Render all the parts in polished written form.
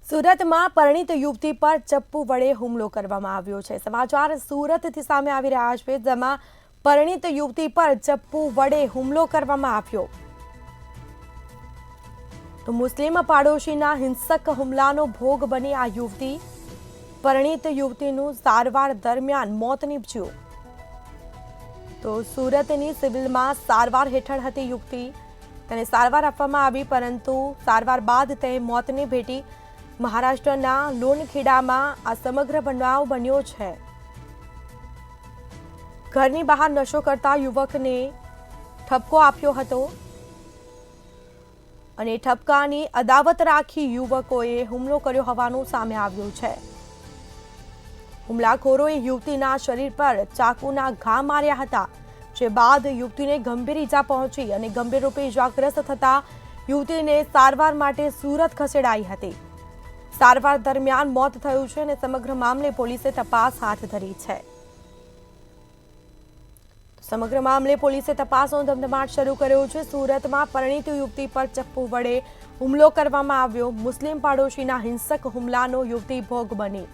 સુરતમાં પરિણીત યુવતી પર ચપ્પુ વડે હુમલો કરવામાં આવ્યો છે। સમાચાર સુરતથી સામે આવી રહ્યા છે, જેમાં પરિણીત યુવતી પર ચપ્પુ વડે હુમલો કરવામાં આવ્યો। તો મુસ્લિમ પાડોશીના હિંસક હુમલાનો ભોગ બની આ યુવતી। પરિણીત યુવતીનું સારવાર દરમિયાન મોત નીપજ્યું। તો સુરતની સિવિલમાં સારવાર હેઠળ હતી યુવતી। તેને સારવાર આપવામાં આવી, પરંતુ સારવાર બાદ તે મોતને ભેટી। મહારાષ્ટ્રના લોનખેડામાં આ સમગ્ર બનાવ બન્યો છે। ઘરની બહાર નશો કરતા યુવકને ઠપકો આપ્યો હતો અને ઠપકાની અદાવત રાખી યુવકોએ હુમલો કર્યો હોવાનું સામે આવ્યું છે। હુમલાખોરોએ યુવતીના શરીર પર ચાકુના ઘા માર્યા હતા, જે બાદ યુવતીને ગંભીર ઈજા પહોંચી અને ગંભીર રૂપે ઈજાગ્રસ્ત થતા યુવતીને સારવાર માટે સુરત ખસેડાઈ હતી। સારવાર દરમિયાન મોત થયું છે અને સમગ્ર મામલે પોલીસે તપાસ હાથ ધરી છે। સમગ્ર મામલે પોલીસે તપાસનો ધમધમાટ શરૂ કર્યો છે। સુરતમાં પરિણીત યુવતી પર ચપ્પુ વડે હુમલો કરવામાં આવ્યો। મુસ્લિમ પાડોશીના હિંસક હુમલાનો યુવતી ભોગ બની।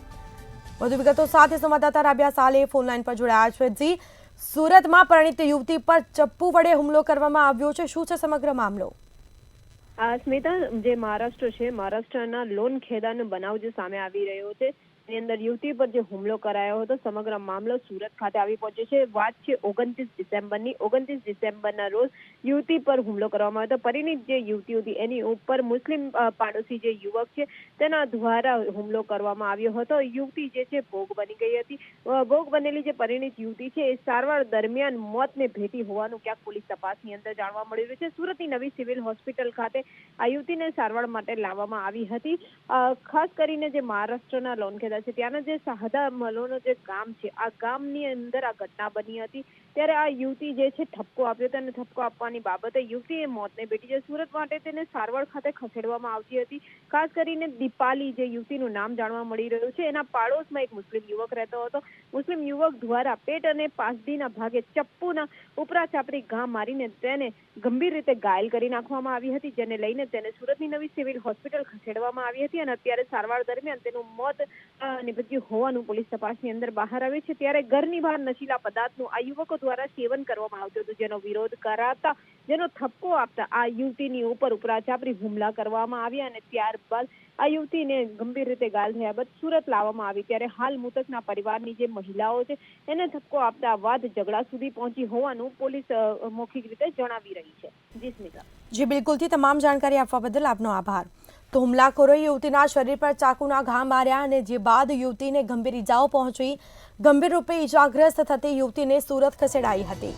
વધુ વિગતો સાથે સંવાદદાતા રાબિયા સાલે ફોનલાઈન પર જોડાયા છે। જી, સુરતમાં પરિણીત યુવતી પર ચપ્પુ વડે હુમલો કરવામાં આવ્યો છે, શું છે સમગ્ર મામલો? સ્મિતા, જે મહારાષ્ટ્ર છે, મહારાષ્ટ્રના લોનખેડાનો બનાવ જે સામે આવી રહ્યો છે, એની અંદર યુવતી પર જે હુમલો કરાયો હતો, સમગ્ર મામલો સુરત ખાતે આવી પહોંચ્યો છે। વાત છે 29 ડિસેમ્બરની। 29 ડિસેમ્બરના રોજ યુવતી પર હુમલો કરવામાં આવ્યો હતો। પરિણીત જે યુવતી હતી એની ઉપર મુસ્લિમ પાડોશી જે યુવક છે તેના દ્વારા હુમલો કરવામાં આવ્યો હતો। યુવતી જે છે ભોગ બની ગઈ હતી। ભોગ બનેલી જે પરિણીત યુવતી છે એ સારવાર દરમિયાન મોતને ભેટી હોવાનું ક્યાંક પોલીસ તપાસની અંદર જાણવા મળી રહ્યું છે। સુરતની નવી સિવિલ હોસ્પિટલ ખાતે આ યુવતીને સારવાર માટે લાવવામાં આવી હતી। ખાસ કરીને જે મહારાષ્ટ્રના લોનખેડા છે, ત્યાંના જે શાહદા મલોનો જે ગામ છે, આ ગામની અંદર આ ઘટના બની હતી। ત્યારે આ યુવતી જે છે ઠપકો આપ્યો હતો અને ઠપકો આપવાની બાબતે યુવતીએ મોતને ભેટી છે। સુરત માટે તેને સારવાર ખાતે ખસેડવામાં આવતી હતી। ખાસ કરીને દીપાલી જે યુવતીનું નામ જાણવા મળી રહ્યું છે, એના પાડોશમાં એક મુસ્લિમ યુવક રહેતો હતો। મુસ્લિમ યુવક દ્વારા પેટ અને પાસડીના ભાગે ચપ્પુના ઉપરા ચાપડી ઘા મારીને તેને ગંભીર રીતે ઘાયલ કરી નાખવામાં આવી હતી, જેને લઈને તેને સુરતની નવી સિવિલ હોસ્પિટલ ખસેડવામાં આવી હતી અને અત્યારે સારવાર દરમિયાન તેનું મોત નિપજ્યું હોવાનું પોલીસ તપાસની અંદર બહાર આવ્યું છે। ત્યારે ઘરની બહાર નશીલા પદાર્થનું આ યુવકો દ્વારા સેવન કરવામાં આવતું હતું, જેનો વિરોધ કરાતા, જેનો ઠપકો આપતા આ યુવતીની ઉપર ઉપરાચાપડી હુમલા કરવામાં આવ્યા અને ત્યારબાદ આ યુવતીને ગંભીર રીતે ઘાયલ થયા બાદ સુરત લાવવામાં આવી। ત્યારે હાલ મૃતકના પરિવારની જે મહિલાઓ છે એને ઠપકો આપતા વાદ ઝઘડા સુધી પહોંચી હોવાનું પોલીસ મૌખિક રીતે જણાવી રહી છે। જી સ્મિતા। જી બિલકુલથી તમામ જાણકારી આપવા બદલ આપનો આભાર। તો હુમલાખોરોએ યુવતીના શરીર પર ચાકુના ઘા માર્યા અને જે બાદ યુવતીને ગંભીર ઈજાઓ પહોંચી। ગંભીર રૂપે ઈજાગ્રસ્ત થતી યુવતીને સુરત ખસેડાઈ હતી।